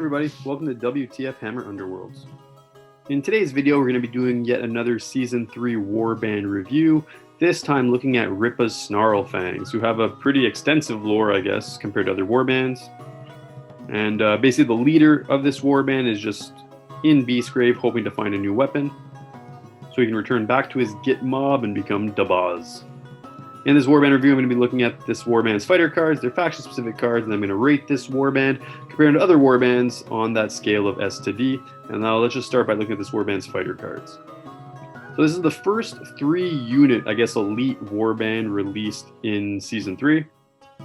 everybody, welcome to WTF Hammer Underworlds. In today's video, we're going to be doing yet another Season 3 Warband review, this time looking at Rippa's Snarlfangs, who have a pretty extensive lore, I guess, compared to other warbands. And basically the leader of this warband is just in Beastgrave hoping to find a new weapon, so he can return back to his Git mob and become the boss. In this warband review, I'm going to be looking at this warband's fighter cards, their faction-specific cards, and I'm going to rate this warband compared to other warbands on that scale of S to D. And now let's just start by looking at this warband's fighter cards. So this is the first 3-unit, I guess, elite warband released in Season 3.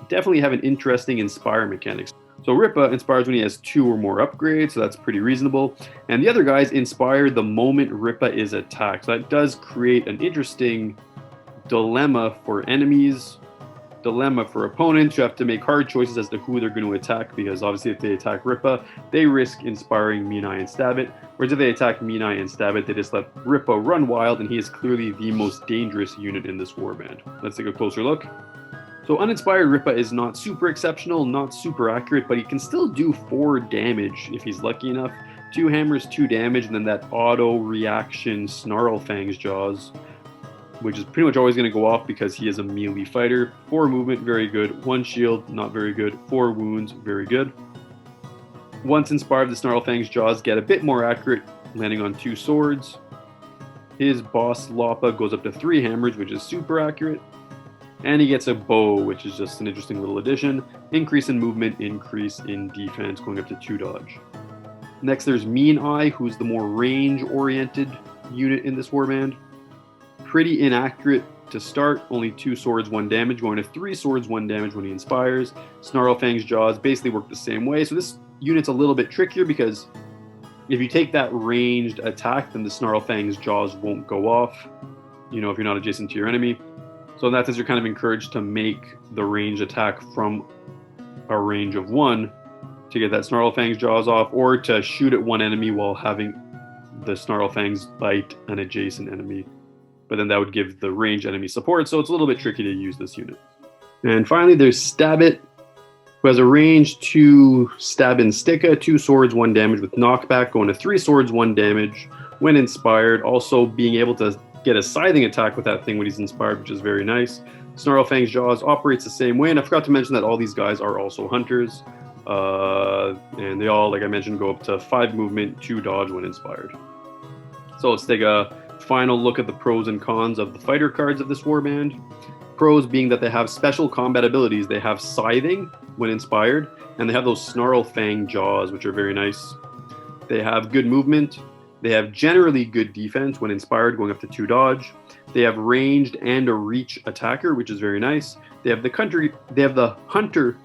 Definitely have an interesting Inspire mechanics. So Rippa inspires when he has 2 or more upgrades, so that's pretty reasonable. And the other guys inspire the moment Rippa is attacked. So that does create an interesting dilemma for enemies, dilemma for opponents who have to make hard choices as to who they're going to attack, because obviously if they attack Rippa, they risk inspiring Minai and Stab-It, whereas if they attack Minai and Stab-It, they just let Rippa run wild, and he is clearly the most dangerous unit in this warband. Let's take a closer look. So uninspired Rippa is not super exceptional, not super accurate, but he can still do 4 damage if he's lucky enough. 2 hammers, 2 damage, and then that auto reaction Snarlfangs jaws, which is pretty much always going to go off because he is a melee fighter. 4 movement, very good. 1 shield, not very good. 4 wounds, very good. Once inspired, the Snarlfangs jaws get a bit more accurate, landing on 2 swords. His boss Loppa goes up to 3 hammers, which is super accurate. And he gets a bow, which is just an interesting little addition. Increase in movement, increase in defense, going up to 2 dodge. Next, there's Mean Eye, who's the more range-oriented unit in this warband. Pretty inaccurate to start, only 2 swords, 1 damage, going to 3 swords, 1 damage when he inspires. Snarlfang's jaws basically work the same way, so this unit's a little bit trickier because if you take that ranged attack, then the Snarlfang's jaws won't go off, if you're not adjacent to your enemy. So in that sense, you're kind of encouraged to make the range attack from a range of 1 to get that Snarlfang's jaws off, or to shoot at one enemy while having the Snarlfangs bite an adjacent enemy. But then that would give the ranged enemy support, so it's a little bit tricky to use this unit. And finally, there's Stab-It, who has a range 2 stab and sticka, 2 swords, 1 damage with knockback, going to 3 swords, 1 damage when inspired. Also being able to get a scything attack with that thing when he's inspired, which is very nice. Snarlfang's jaws operates the same way, and I forgot to mention that all these guys are also hunters. And they all, like I mentioned, go up to 5 movement, 2 dodge when inspired. So let's take a final look at the pros and cons of the fighter cards of this warband. Pros being that they have special combat abilities. They have scything when inspired, and they have those Snarlfang jaws, which are very nice. They have good movement. They have generally good defense when inspired, going up to 2 dodge. They have ranged and a reach attacker, which is very nice. They have the hunter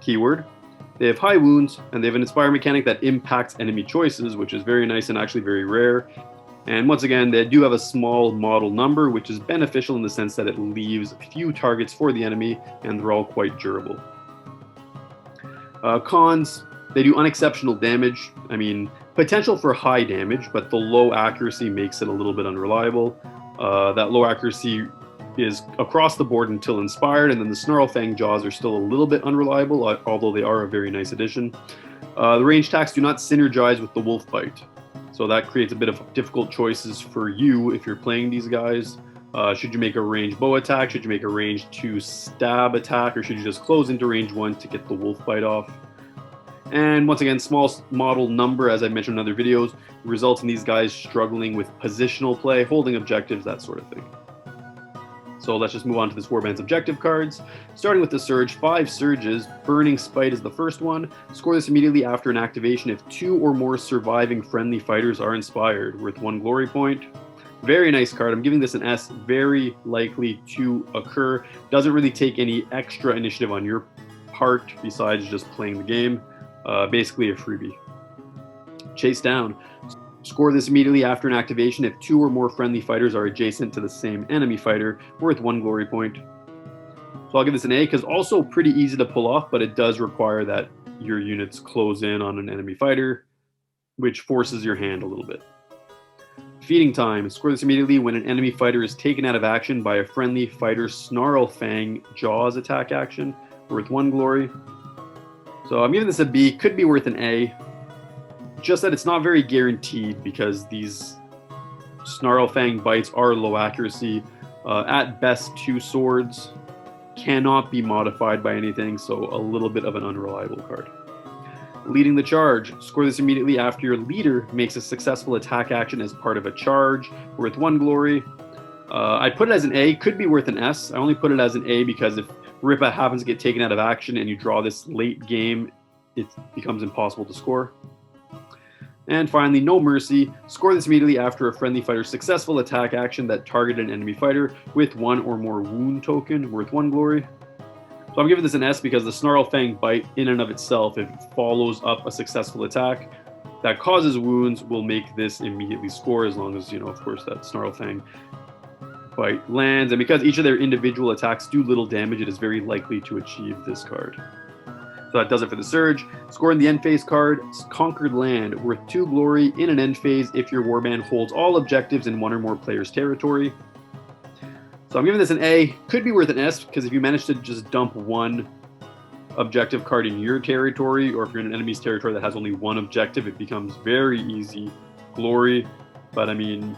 keyword. They have high wounds, and they have an inspire mechanic that impacts enemy choices, which is very nice and actually very rare. And once again, they do have a small model number, which is beneficial in the sense that it leaves few targets for the enemy, and they're all quite durable. Cons, they do unexceptional damage. I mean, potential for high damage, but the low accuracy makes it a little bit unreliable. That low accuracy is across the board until inspired, and then the Snarlfang jaws are still a little bit unreliable, although they are a very nice addition. The range attacks do not synergize with the wolf bite. So that creates a bit of difficult choices for you if you're playing these guys. Should you make a range bow attack? Should you make a range 2 stab attack? Or should you just close into range 1 to get the wolf bite off? And once again, small model number, as I mentioned in other videos, results in these guys struggling with positional play, holding objectives, that sort of thing. So let's just move on to this warband's objective cards. Starting with the Surge, 5 Surges. Burning Spite is the first one. Score this immediately after an activation if 2 or more surviving friendly fighters are inspired, worth 1 glory point. Very nice card. I'm giving this an S, very likely to occur. Doesn't really take any extra initiative on your part besides just playing the game. Basically a freebie. Chase Down. Score this immediately after an activation if 2 or more friendly fighters are adjacent to the same enemy fighter, worth 1 glory point. So I'll give this an A, because also pretty easy to pull off, but it does require that your units close in on an enemy fighter, which forces your hand a little bit. Feeding Time. Score this immediately when an enemy fighter is taken out of action by a friendly fighter's Snarlfang jaws attack action, worth 1 glory. So I'm giving this a B, could be worth an A. just that it's not very guaranteed because these Snarlfang bites are low accuracy. At best, 2 swords, cannot be modified by anything, so a little bit of an unreliable card. Leading the charge. Score this immediately after your leader makes a successful attack action as part of a charge, worth 1 glory. I put it as an A, could be worth an S. I only put it as an A because if Rippa happens to get taken out of action and you draw this late game, it becomes impossible to score. And finally, No Mercy. Score this immediately after a friendly fighter's successful attack action that targeted an enemy fighter with 1 or more wound token, worth 1 glory. So I'm giving this an S because the Snarlfang bite in and of itself, if it follows up a successful attack that causes wounds, will make this immediately score as long as, of course, that Snarlfang bite lands. And because each of their individual attacks do little damage, it is very likely to achieve this card. So that does it for the Surge. Score in the end phase card, Conquered Land, worth 2 glory in an end phase if your warband holds all objectives in 1 or more players' territory. So I'm giving this an A. Could be worth an S, because if you manage to just dump 1 objective card in your territory, or if you're in an enemy's territory that has only 1 objective, it becomes very easy glory. But I mean,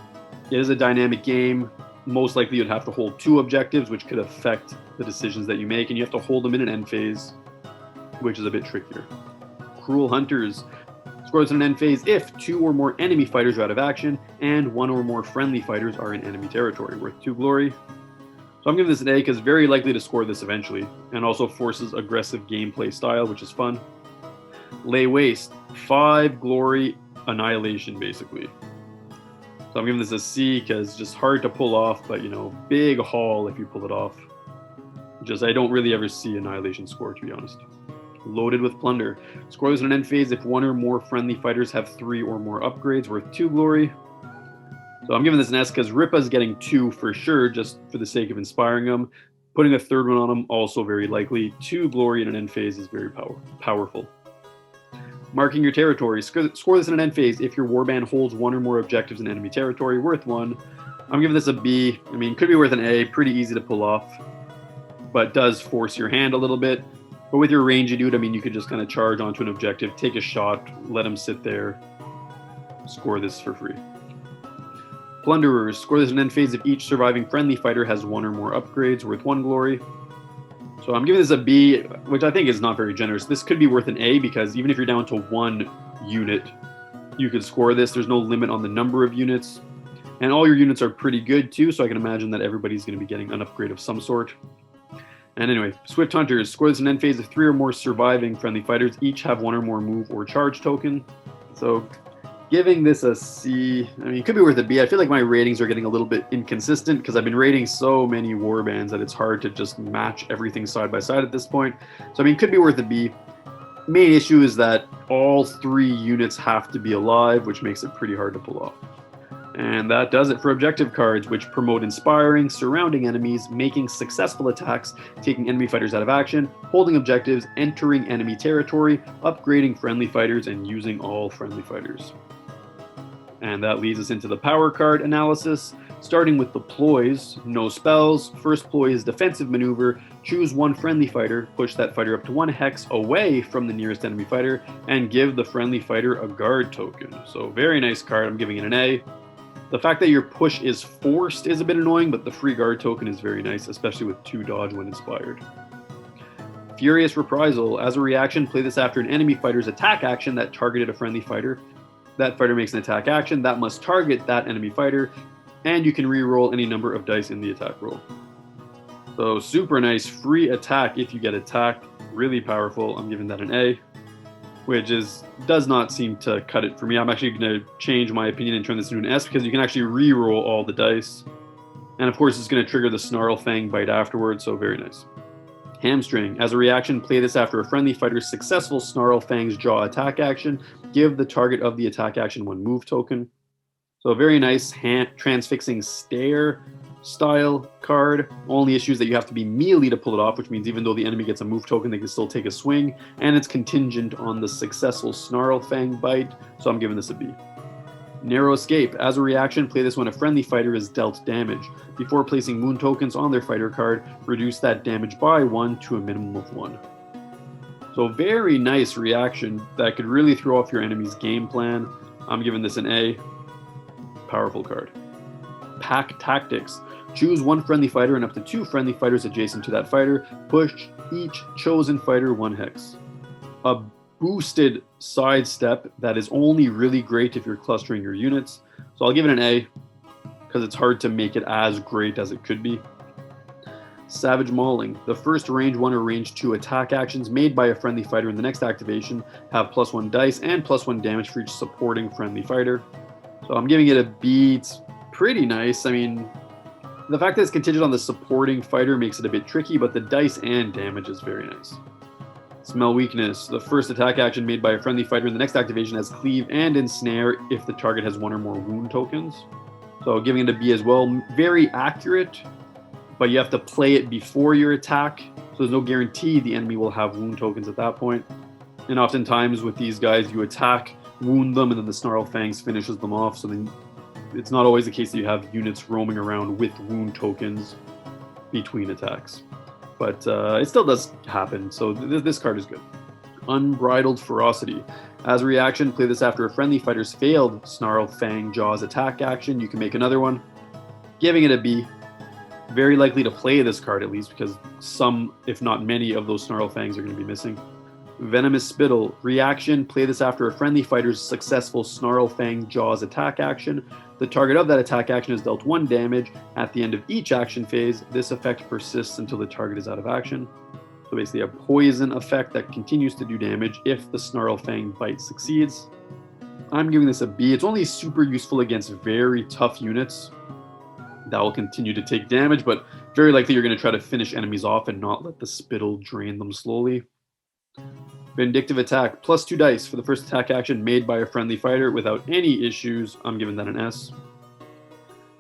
it is a dynamic game. Most likely you'd have to hold 2 objectives, which could affect the decisions that you make, and you have to hold them in an end phase, which is a bit trickier. Cruel Hunters. Scores in an end phase if 2 or more enemy fighters are out of action and 1 or more friendly fighters are in enemy territory, worth 2 glory. So I'm giving this an A because very likely to score this eventually, and also forces aggressive gameplay style, which is fun. Lay Waste. 5 glory annihilation, basically. So I'm giving this a C because it's just hard to pull off, but big haul if you pull it off. I don't really ever see annihilation score, to be honest. Loaded with Plunder. Score this in an end phase if 1 or more friendly fighters have 3 or more upgrades, worth 2 glory. So I'm giving this an S because Rippa's getting 2 for sure, just for the sake of inspiring them. Putting a 3rd one on him, also very likely. 2 glory in an end phase is very powerful. Marking your territory. Score this in an end phase if your warband holds 1 or more objectives in enemy territory, worth 1. I'm giving this a B. I mean, could be worth an A. Pretty easy to pull off, but does force your hand a little bit. But with your rangy dude, I mean, you could just kind of charge onto an objective, take a shot, let him sit there, score this for free. Plunderers. Score this in end phase if each surviving friendly fighter has 1 or more upgrades, worth 1 glory. So I'm giving this a B, which I think is not very generous. This could be worth an A because even if you're down to 1 unit, you could score this. There's no limit on the number of units. And all your units are pretty good too, so I can imagine that everybody's going to be getting an upgrade of some sort. And anyway, Swift Hunters. Score this in end phase if 3 or more surviving friendly fighters each have 1 or more move or charge token. So giving this a C. I mean, it could be worth a B. I feel like my ratings are getting a little bit inconsistent because I've been rating so many warbands that it's hard to just match everything side by side at this point. So I mean, could be worth a B. Main issue is that all 3 units have to be alive, which makes it pretty hard to pull off. And that does it for objective cards, which promote inspiring, surrounding enemies, making successful attacks, taking enemy fighters out of action, holding objectives, entering enemy territory, upgrading friendly fighters, and using all friendly fighters. And that leads us into the power card analysis, starting with the ploys. No spells. First ploy is defensive maneuver. Choose 1 friendly fighter, push that fighter up to 1 hex away from the nearest enemy fighter, and give the friendly fighter a guard token. So very nice card. I'm giving it an A. The fact that your push is forced is a bit annoying, but the free guard token is very nice, especially with 2 dodge when inspired. Furious Reprisal. As a reaction, play this after an enemy fighter's attack action that targeted a friendly fighter. That fighter makes an attack action that must target that enemy fighter, and you can re-roll any number of dice in the attack roll. So super nice free attack if you get attacked. Really powerful. I'm giving that an A, which does not seem to cut it for me. I'm actually going to change my opinion and turn this into an S because you can actually re-roll all the dice. And of course, it's going to trigger the Snarlfang bite afterwards, so very nice. Hamstring. As a reaction, play this after a friendly fighter's successful Snarlfang's jaw attack action. Give the target of the attack action 1 move token. So a very nice transfixing stare style card. Only issue is that you have to be melee to pull it off, which means even though the enemy gets a move token, they can still take a swing, and it's contingent on the successful Snarlfang bite, so I'm giving this a B. Narrow Escape. As a reaction, play this when a friendly fighter is dealt damage. Before placing moon tokens on their fighter card, reduce that damage by 1 to a minimum of 1. So very nice reaction that could really throw off your enemy's game plan. I'm giving this an A. Powerful card. Pack Tactics. Choose one friendly fighter and up to 2 friendly fighters adjacent to that fighter. Push each chosen fighter 1 hex. A boosted sidestep that is only really great if you're clustering your units. So I'll give it an A because it's hard to make it as great as it could be. Savage Mauling. The first range 1 or range 2 attack actions made by a friendly fighter in the next activation have +1 dice and +1 damage for each supporting friendly fighter. So I'm giving it a B. It's pretty nice. I mean, the fact that it's contingent on the supporting fighter makes it a bit tricky, but the dice and damage is very nice. Smell Weakness. The first attack action made by a friendly fighter in the next activation has Cleave and Ensnare if the target has 1 or more wound tokens. So giving it a B as well. Very accurate, but you have to play it before your attack, so there's no guarantee the enemy will have wound tokens at that point. And oftentimes with these guys, you attack, wound them, and then the Snarlfangs finishes them off, so then it's not always the case that you have units roaming around with wound tokens between attacks. But it still does happen, so this card is good. Unbridled Ferocity. As a reaction, play this after a friendly fighter's failed Snarlfang Jaws attack action. You can make another one. Giving it a B. Very likely to play this card at least because some, if not many, of those Snarlfangs are going to be missing. Venomous Spittle. Reaction, play this after a friendly fighter's successful Snarlfang Jaws attack action. The target of that attack action is dealt 1 damage at the end of each action phase. This effect persists until the target is out of action. So basically a poison effect that continues to do damage if the Snarlfang bite succeeds. I'm giving this a B. It's only super useful against very tough units that will continue to take damage, but very likely you're going to try to finish enemies off and not let the spittle drain them slowly. Vindictive Attack. +2 dice for the first attack action made by a friendly fighter without any issues. I'm giving that an S.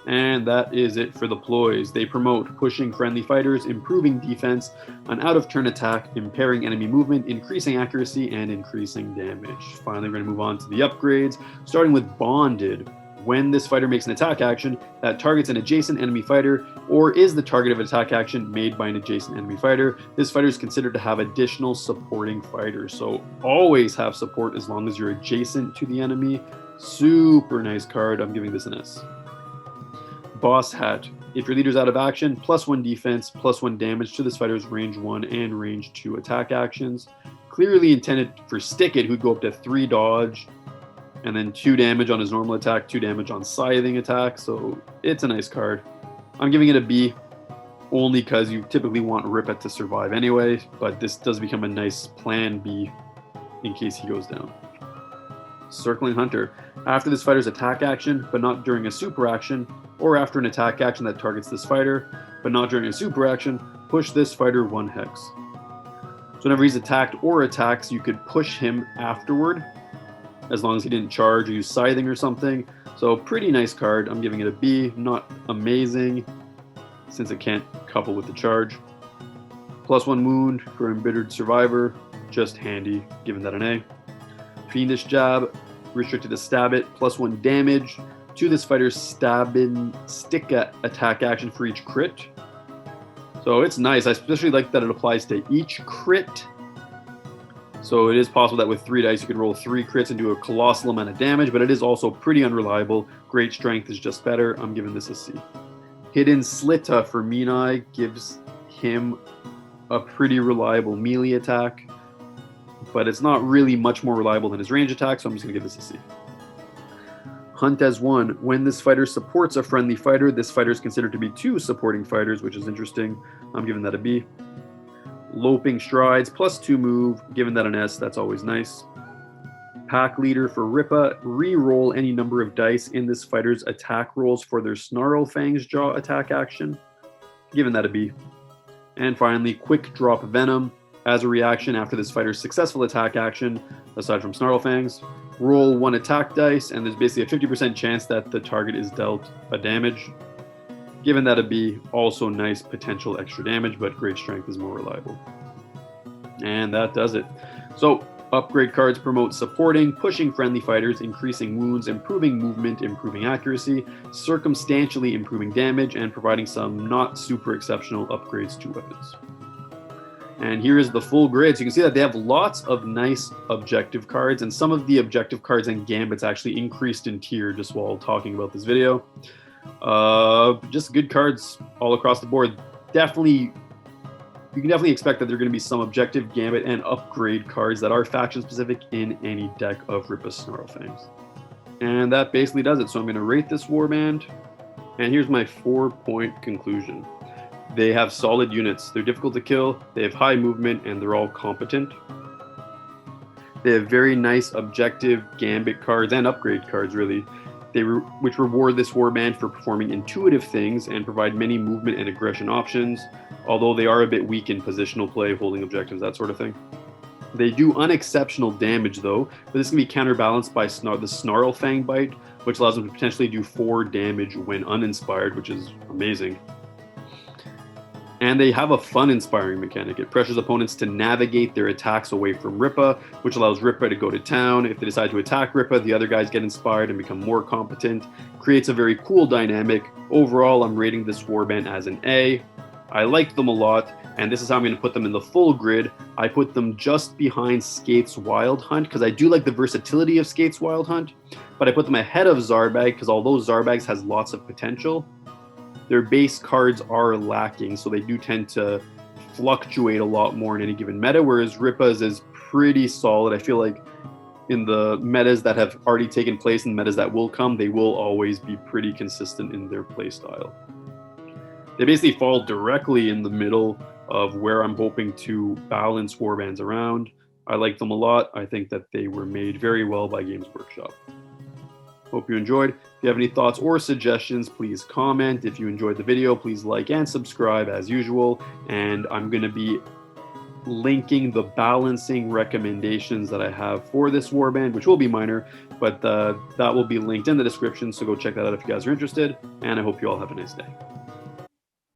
And that is it for the ploys. They promote pushing friendly fighters, improving defense, an out-of-turn attack, impairing enemy movement, increasing accuracy, and increasing damage. Finally, we're going to move on to the upgrades, starting with Bonded. When this fighter makes an attack action that targets an adjacent enemy fighter or is the target of an attack action made by an adjacent enemy fighter, this fighter is considered to have additional supporting fighters. So always have support as long as you're adjacent to the enemy. Super nice card. I'm giving this an S. Boss Hat. If your leader's out of action, +1 defense, +1 damage to this fighter's range 1 and range 2 attack actions. Clearly intended for Stick It, who'd go up to 3 dodge, and then 2 damage on his normal attack, 2 damage on scything attack, so it's a nice card. I'm giving it a B, only because you typically want Rippa to survive anyway, but this does become a nice plan B in case he goes down. Circling Hunter. After this fighter's attack action, but not during a super action, or after an attack action that targets this fighter, but not during a super action, push this fighter 1 hex. So whenever he's attacked or attacks, you could push him afterward, as long as he didn't charge or use scything or something. So pretty nice card. I'm giving it a B. Not amazing, since it can't couple with the charge. +1 wound for Embittered Survivor. Just handy. Giving that an A. Fiendish Jab. Restricted to stab it. +1 damage to this fighter's Stabbin' Sticka attack action for each crit. So it's nice. I especially like that it applies to each crit. So it is possible that with 3 dice you could roll 3 crits and do a colossal amount of damage, but it is also pretty unreliable. Great strength is just better. I'm giving this a C. Hidden Slitta for Minai gives him a pretty reliable melee attack, but it's not really much more reliable than his range attack, so I'm just going to give this a C. Hunt as 1. When this fighter supports a friendly fighter, this fighter is considered to be 2 supporting fighters, which is interesting. I'm giving that a B. Loping Strides, +2 move, giving that an S, that's always nice. Pack Leader for Rippa, re-roll any number of dice in this fighter's attack rolls for their Snarlfangs Jaw attack action, giving that a B. And finally, Quick Drop Venom. As a reaction after this fighter's successful attack action, aside from Snarlfangs, roll 1 attack dice, and there's basically a 50% chance that the target is dealt a damage. Given that a B, also nice potential extra damage, but great strength is more reliable. And that does it. So, upgrade cards promote supporting, pushing friendly fighters, increasing wounds, improving movement, improving accuracy, circumstantially improving damage, and providing some not super exceptional upgrades to weapons. And here is the full grid. So you can see that they have lots of nice objective cards, and some of the objective cards and gambits actually increased in tier just while talking about this video. Just good cards all across the board. You can definitely expect that there are going to be some objective, gambit, and upgrade cards that are faction specific in any deck of Rippa Snarlfangs. And that basically does it. So I'm going to rate this warband, and here's my 4-point conclusion. They have solid units. They're difficult to kill, they have high movement, and they're all competent. They have very nice objective, gambit cards, and upgrade cards, really, which reward this warband for performing intuitive things and provide many movement and aggression options, although they are a bit weak in positional play, holding objectives, that sort of thing. They do unexceptional damage, though, but this can be counterbalanced by the Snarlfang bite, which allows them to potentially do 4 damage when uninspired, which is amazing. And they have a fun inspiring mechanic. It pressures opponents to navigate their attacks away from Rippa, which allows Rippa to go to town. If they decide to attack Rippa, the other guys get inspired and become more competent. Creates a very cool dynamic. Overall, I'm rating this warband as an A. I like them a lot, and this is how I'm going to put them in the full grid. I put them just behind Skate's Wild Hunt, because I do like the versatility of Skate's Wild Hunt, but I put them ahead of Zarbag, because although Zarbags has lots of potential, their base cards are lacking, so they do tend to fluctuate a lot more in any given meta, whereas Rippa's is pretty solid. I feel like in the metas that have already taken place and metas that will come, they will always be pretty consistent in their play style. They basically fall directly in the middle of where I'm hoping to balance warbands around. I like them a lot. I think that they were made very well by Games Workshop. Hope you enjoyed. If you have any thoughts or suggestions, please comment. If you enjoyed the video, please like and subscribe as usual. And I'm going to be linking the balancing recommendations that I have for this warband, which will be minor, but that will be linked in the description. So go check that out if you guys are interested. And I hope you all have a nice day.